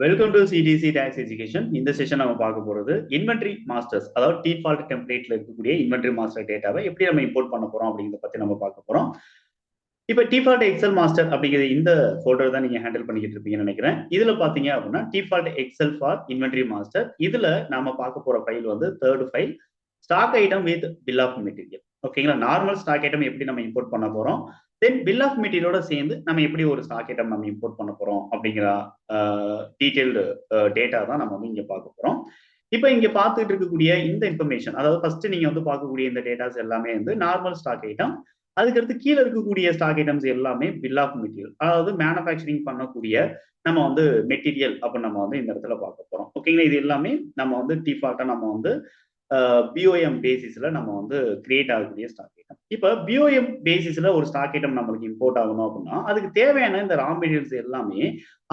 Welcome to CDC tax education. இந்த session நம்ம பார்க்க போறது இன்வென்ட்ரி மாஸ்டர்ஸ், அதாவது டிஃபால்ட் டெம்ப்ளேட்ல இருக்கக்கூடிய இன்வென்ட்ரி மாஸ்டர் டேட்டாவை எப்படி நம்ம இம்போர்ட் பண்ண போறோம் அப்படிங்கிறத பத்தி நம்ம பார்க்க போறோம். இப்ப டிஃபால்ட் எக்ஸல் மாஸ்டர் அப்படிங்கிற இந்த ஃபோல்டர் தான் நீங்க ஹேண்டில் பண்ணிக்கிட்டு இருப்பீங்கன்னு நினைக்கிறேன். இதுல பாத்தீங்க அப்படின்னா default excel for inventory master. இதுல நாம பார்க்க போற ஃபைல் வந்து third file, stock item with bill of material. ஓகேங்களா? நார்மல் ஸ்டாக் ஐட்டம் எப்படி நம்ம இம்போர்ட் பண்ண போறோம், தென் பில் ஆஃப் மெட்டீரியலோட சேர்ந்து நம்ம எப்படி ஒரு ஸ்டாக் ஐட்டம் நம்ம இம்போர்ட் பண்ண போறோம் அப்படிங்கிற டீடைல்டு டேட்டா தான் நம்ம வந்து இங்க பார்க்க போறோம். இப்ப இங்க பார்த்துட்டு இருக்கக்கூடிய இந்த இன்ஃபர்மேஷன், அதாவது ஃபர்ஸ்ட் நீங்க வந்து பார்க்கக்கூடிய இந்த டேட்டாஸ் எல்லாமே வந்து நார்மல் ஸ்டாக் ஐட்டம். அதுக்கடுத்து கீழே இருக்கக்கூடிய ஸ்டாக் ஐட்டம்ஸ் எல்லாமே பில் ஆஃப் மெட்டீரியல், அதாவது மேனுஃபேக்சரிங் பண்ணக்கூடிய நம்ம வந்து மெட்டீரியல் அப்படின்னு நம்ம வந்து இந்த இடத்துல பார்க்க போறோம். ஓகேங்களா? இது எல்லாமே நம்ம வந்து டிஃபால்ட்டா நம்ம வந்து பிஓஎம் பேசிஸ்ல நம்ம வந்து கிரியேட் ஆகக்கூடிய ஸ்டாக் ஐட்டம். இப்ப பிஓஎம் பேசிஸ்ல ஒரு ஸ்டாக் ஐட்டம் நம்மளுக்கு இம்போர்ட் ஆகணும் அப்படின்னா அதுக்கு தேவையான இந்த ரா மெட்டீரியல்ஸ் எல்லாமே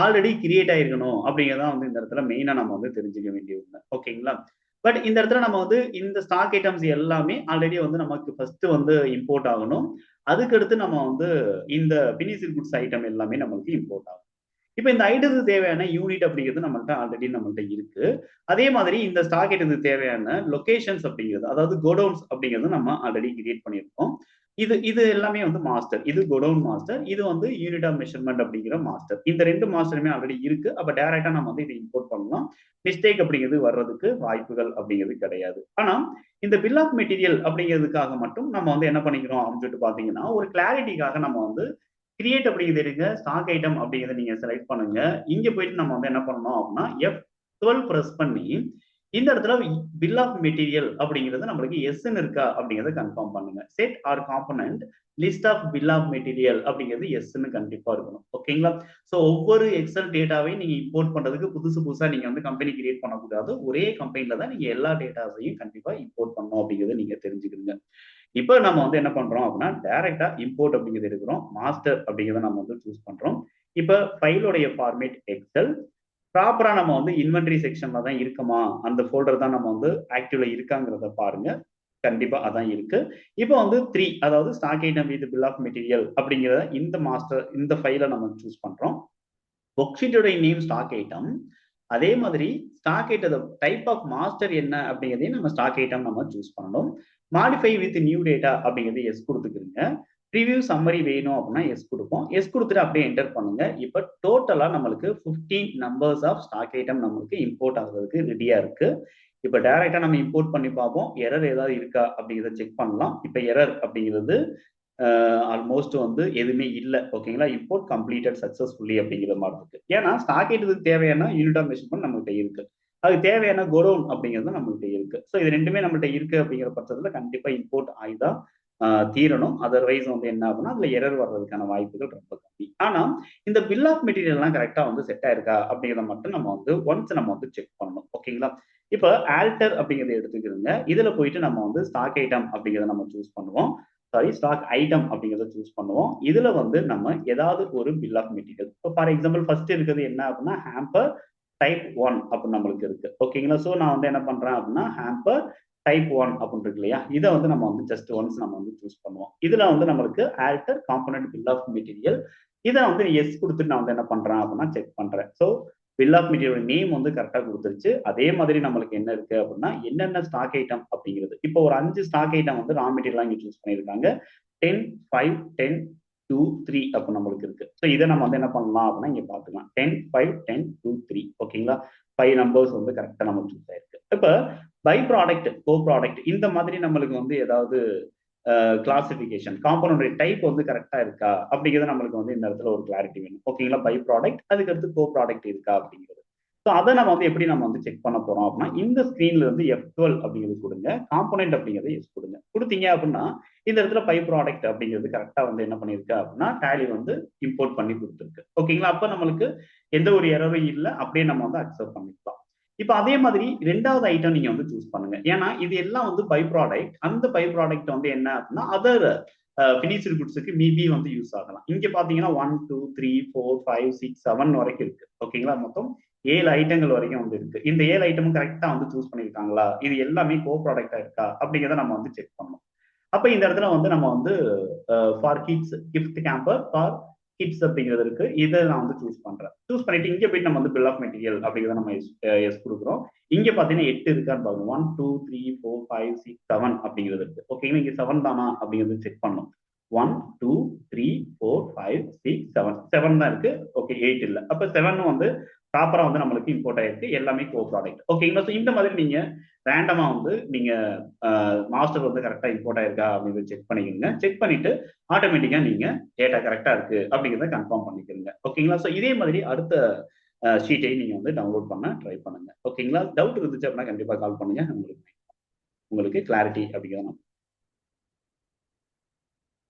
ஆல்ரெடி கிரியேட் ஆயிருக்கணும் அப்படிங்கிறதான் வந்து இந்த இடத்துல மெயினா நம்ம வந்து தெரிஞ்சுக்க வேண்டிய ஒண்ணு. ஓகேங்களா? பட் இந்த இடத்துல நம்ம வந்து இந்த ஸ்டாக் ஐட்டம்ஸ் எல்லாமே ஆல்ரெடி வந்து நமக்கு ஃபர்ஸ்ட் வந்து இம்போர்ட் ஆகணும். அதுக்கடுத்து நம்ம வந்து இந்த பினிஷ்டு குட்ஸ் ஐட்டம் எல்லாமே நமக்கு இம்போர்ட் ஆகும். இப்ப இந்த ஐட்டத்துக்கு தேவையான யூனிட் அப்படிங்கிறது நம்மள்ட்ட ஆல்ரெடி நம்மள்ட்ட இருக்கு. அதே மாதிரி இந்த ஸ்டாக் ஐட்டத்துக்கு தேவையான லொகேஷன்ஸ் அப்படிங்கிறது, அதாவது கோடவுன்ஸ் அப்படிங்கிறது நம்ம ஆல்ரெடி கிரியேட் பண்ணியிருக்கோம். இது இது எல்லாமே வந்து மாஸ்டர். இது கோடவுன் மாஸ்டர், இது வந்து யூனிட் ஆஃப் மெஷர்மெண்ட் அப்படிங்கிற மாஸ்டர். இந்த ரெண்டு மாஸ்டருமே ஆல்ரெடி இருக்கு. அப்ப டைரக்டா நம்ம வந்து இதை இம்போர்ட் பண்ணலாம். மிஸ்டேக் அப்படிங்கிறது வர்றதுக்கு வாய்ப்புகள் அப்படிங்கிறது கிடையாது. ஆனா இந்த பில் ஆஃப் மெட்டீரியல் அப்படிங்கிறதுக்காக மட்டும் நம்ம வந்து என்ன பண்ணிக்கிறோம் அப்படின்னு சொல்லிட்டு பாத்தீங்கன்னா, ஒரு கிளாரிட்டிக்காக நம்ம வந்து கிரியேட் அப்படிங்கிறது எடுங்க, ஸ்டாக் ஐட்டம் அப்படிங்கிறத நீங்க செலக்ட் பண்ணுங்க. இங்க போயிட்டு நம்ம வந்து என்ன பண்ணணும் அப்படின்னா F12 பிரஸ் பண்ணி இந்த இடத்துல பில் ஆஃப் மெட்டீரியல் அப்படிங்கிறது நம்மளுக்கு எஸ்ன்னு இருக்கா அப்படிங்கிறத கன்ஃபார்ம் பண்ணுங்க. Set or component list of bill of material அப்படிங்கிறது எஸ்ன்னு கண்டிப்பா இருக்கணும். ஓகேங்களா? ஸோ ஒவ்வொரு எக்ஸல் டேட்டாவையும் நீங்க இம்போர்ட் பண்றதுக்கு புதுசு புதுசா நீங்க வந்து கம்பெனி கிரியேட் பண்ணக்கூடாது. ஒரே கம்பெனில தான் நீங்க எல்லா டேட்டாஸையும் கண்டிப்பா இம்போர்ட் பண்ணணும் அப்படிங்கிறத நீங்க தெரிஞ்சுக்கிறீங்க. இப்போ நம்ம வந்து என்ன பண்றோம் அப்படின்னா டைரக்டா இம்போர்ட் அப்படிங்கிறது எடுக்கிறோம். மாஸ்டர் அப்படிங்கிறத நம்ம வந்து சூஸ் பண்றோம். இப்போ ஃபைலோடைய ஃபார்மேட் எக்ஸல். ப்ராப்பரா நம்ம வந்து இன்வென்டரி செக்ஷன்ல தான் இருக்குமா, அந்த ஃபோல்டர் தான் நம்ம வந்து ஆக்டிவ்ல இருக்காங்கிறத பாருங்க. கண்டிப்பா அதான் இருக்கு. இப்போ வந்து 3, அதாவது stock item with bill of material அப்படிங்கிற இந்த மாஸ்டர் இந்த ஃபைலை நம்ம சூஸ் பண்றோம். ஒர்க்ஷீட்டோட நேம் ஸ்டாக் ஐட்டம். அதே மாதிரி stock item type of master என்ன அப்படிங்கிறதையும் நம்ம ஸ்டாக் ஐட்டம் நம்ம சூஸ் பண்ணணும். மாடிஃபை வித் நியூ டேட்டா அப்படிங்கிறது எஸ் கொடுத்துக்கிறீங்க. ப்ரிவியூ சம்மரி வேணும் அப்படின்னா எஸ் கொடுப்போம். எஸ் கொடுத்துட்டு அப்படியே என்டர் பண்ணுங்க. இப்போ டோட்டலா நம்மளுக்கு 15 நம்பர்ஸ் ஆஃப் ஸ்டாக் ஐட்டம் நம்மளுக்கு இம்போர்ட் ஆகுறதுக்கு ரெடியா இருக்கு. இப்போ டைரக்டா நம்ம இம்போர்ட் பண்ணி பார்ப்போம். எரர் ஏதாவது இருக்கா அப்படிங்கிறத செக் பண்ணலாம். இப்போ எரர் அப்படிங்கிறது ஆல்மோஸ்ட் வந்து எதுவுமே இல்லை. ஓகேங்களா? இம்போர்ட் கம்ப்ளீட்டட் சக்சஸ்ஃபுல்லி அப்படிங்கிற மாதிரி இருக்கு. ஏன்னா ஸ்டாக் ஐட்டத்துக்கு தேவையான யூனிட் ஆஃப் மெஷர்மெண்ட் நம்மகிட்ட இருக்கு. அதுக்கு தேவையான கோடவுன் அப்படிங்கிறது நம்மகிட்ட இருக்கு. ஸோ இது ரெண்டுமே நம்மகிட்ட இருக்கு அப்படிங்கிற பட்சத்துல கண்டிப்பா இம்போர்ட் ஆகிதான் தீரணும். அதர்வைஸ் வந்து என்ன ஆகும்னா அதுல எரர் வர்றதுக்கான வாய்ப்புகள் ரொம்ப கம்மி. ஆனா இந்த பில் ஆஃப் மெட்டீரியல் எல்லாம் கரெக்டா வந்து செட் ஆயிருக்கா அப்படிங்கிறத மட்டும் நம்ம வந்து ஒன்ஸ் நம்ம வந்து செக் பண்ணணும். ஓகேங்களா? இப்போ ஆல்டர் அப்படிங்கிறத எடுத்துக்கிறோங்க. இதுல போயிட்டு நம்ம வந்து ஸ்டாக் ஐட்டம் அப்படிங்கிறத நம்ம சூஸ் பண்ணுவோம். சாரி, ஸ்டாக் ஐட்டம் அப்படிங்கிறத சூஸ் பண்ணுவோம். இதுல வந்து நம்ம ஏதாவது ஒரு பில் ஆஃப் மெட்டீரியல், இப்போ ஃபார் எக்ஸாம்பிள் ஃபர்ஸ்ட் இருக்கிறது என்ன அப்படின்னா ஹேம்பர் டைப் 1 அப்படின்னு நம்மளுக்கு இருக்கு. ஓகேங்களா? ஸோ நான் வந்து என்ன பண்றேன் அப்படின்னா ஹேம்பர் டைப் 1 அப்படின்னு இருக்கு இல்லையா, இதை வந்து நம்ம வந்து ஜஸ்ட் ஒன்ஸ் நம்ம வந்து சூஸ் பண்ணுவோம். இதுல வந்து நம்மளுக்கு alter component bill of material, இதை வந்து எஸ் கொடுத்துட்டு நான் வந்து என்ன பண்றேன் அப்படின்னா செக் பண்றேன். So bill of material name வந்து கரெக்டா கொடுத்துருச்சு. அதே மாதிரி நம்மளுக்கு என்ன இருக்கு அப்படின்னா என்னென்ன ஸ்டாக் ஐட்டம் அப்படிங்கிறது, இப்போ ஒரு 5 ஸ்டாக் ஐட்டம் வந்து ரா மெட்டீரியல் இங்க சூஸ் பண்ணியிருக்காங்க. 10, 5, 10, 2, 3 அப்போ நம்மளுக்கு இருக்கு. ஸோ இதை நம்ம வந்து என்ன பண்ணலாம் அப்படின்னா இங்க பாத்துக்கலாம். 10, 5, 10, 2, 3. ஓகேங்களா? 5 நம்பர்ஸ் வந்து கரெக்டா நம்ம சூஸ் ஆயிருக்கு. இப்போ பை ப்ராடக்ட், கோ ப்ராடக்ட், இந்த மாதிரி நம்மளுக்கு வந்து ஏதாவது கிளாசிபிகேஷன் காம்பனோட டைப் வந்து கரெக்டா இருக்கா அப்படிங்கிறது நம்மளுக்கு வந்து இந்த இடத்துல ஒரு கிளாரிட்டி வேணும். ஓகேங்களா? பை ப்ராடக்ட், அதுக்கடுத்து கோ ப்ராடக்ட் இருக்கா அப்படிங்கிறது. ஸோ அதை நம்ம வந்து எப்படி நம்ம வந்து செக் பண்ண போறோம் அப்படின்னா இந்த ஸ்கிரீன்ல இருந்து F12 அப்படிங்கிறது கொடுங்க, காம்பனன்ட் அப்படிங்கிறது எஸ் கொடுங்க. கொடுத்தீங்க அப்படின்னா இந்த இடத்துல பை ப்ராடக்ட் அப்படிங்கிறது கரெக்டா வந்து என்ன பண்ணிருக்கு அப்படின்னா டேலி வந்து இம்போர்ட் பண்ணி கொடுத்துருக்கு. ஓகேங்களா? அப்ப நம்மளுக்கு எந்த ஒரு எரரும் இல்லை, அப்படியே நம்ம வந்து அக்செப்ட் பண்ணிக்கலாம். இப்ப அதே மாதிரி ரெண்டாவது ஐட்டம் நீங்க வந்து சூஸ் பண்ணுங்க. ஏன்னா இது எல்லாம் வந்து பை ப்ராடக்ட். அந்த பை ப்ராடக்ட் வந்து என்ன அப்படின்னா அதர் பினிஷ்டு குட்ஸுக்கு மேபி வந்து யூஸ் ஆகலாம். இங்க பாத்தீங்கன்னா 1, 2, 3, 4, 5, 6, 7 வரைக்கும் இருக்கு. ஓகேங்களா? மொத்தம் 7 ஐட்டங்கள் வரைக்கும் வந்து இருக்கு. இந்த 7 ஐட்டமும் கரெக்டா வந்து சூஸ் பண்ணிருக்காங்களா, இது எல்லாமே கோ ப்ராடக்டா இருக்கா அப்படிங்கிறத நம்ம வந்து செக் பண்ணணும். அப்ப இந்த இடத்துல வந்து நம்ம வந்து for kids gift camper for kids அப்படிங்கிறது இருக்கு. இதை நான் வந்து சூஸ் பண்றேன். சூஸ் பண்ணிட்டு இங்க போயிட்டு நம்ம வந்து பில் ஆஃப் மெட்டீரியல் அப்படிங்கிறத நம்ம எஸ் கொடுக்குறோம். இங்க பாத்தீங்கன்னா 8 இருக்கான்னு பாருங்க. 1 2 3 4 5 6 7 அப்படிங்கிறது இருக்கு. ஓகேங்களா, இங்க 7 தானா அப்படிங்கிறது செக் பண்ணணும். 1 2 3 4 5 6 7 7 தான் இருக்கு. ஓகே, 8 இல்ல. அப்ப 7 வந்து ப்ராப்பரா வந்து நம்மளுக்கு இம்போர்ட் ஆயிருக்கு. எல்லாமே கோ ப்ராடக்ட். ஓகேங்களா, ஸோ இந்த மாதிரி நீங்க ரேண்டமா வந்து நீங்க மாஸ்டர் வந்து கரெக்டா இம்போர்ட் ஆயிருக்கா அப்படின்னு செக் பண்ணிக்கோங்க. செக் பண்ணிட்டு ஆட்டோமேட்டிக்கா நீங்க டேட்டா கரெக்டா இருக்கு அப்படிங்கிறத கன்ஃபார்ம் பண்ணிக்கிறீங்க. ஓகேங்களா, ஸோ இதே மாதிரி அடுத்த ஷீட்டையும் நீங்க வந்து டவுன்லோட் பண்ண ட்ரை பண்ணுங்க. ஓகேங்களா, டவுட் இருந்துச்சு அப்படின்னா கண்டிப்பா கால் பண்ணுங்க. உங்களுக்கு கிளாரிட்டி அப்படிங்கிறத